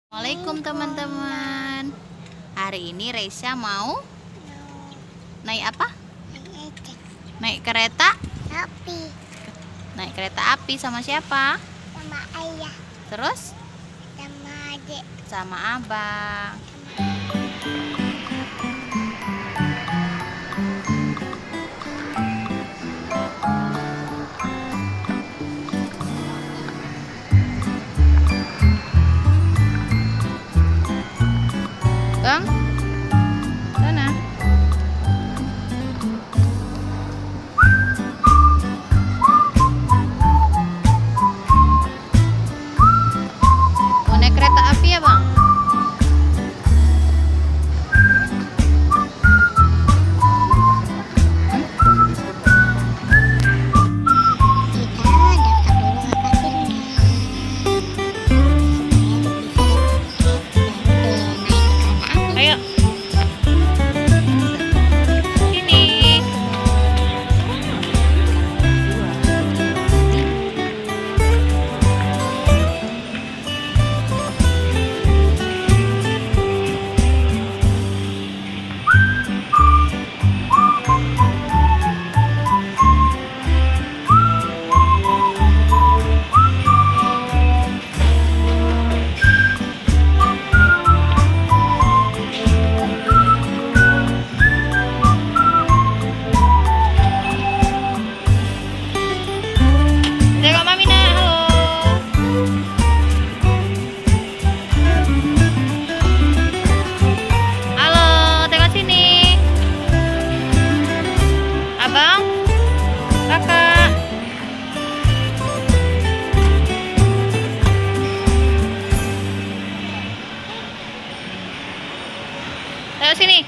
Assalamualaikum teman-teman. Hari ini Reisha mau naik apa? Naik kereta? Api Naik kereta api sama siapa? sama ayah Terus? sama adik Sama abang. Bang, sana. Mau naik kereta api ya, Bang? kita daftar dulu ke kasirnya supaya bisa naik kereta api. Ayo. Sini. Tengok Mamina, halo. Halo, tengok sini. Abang, kakak. Tengok sini.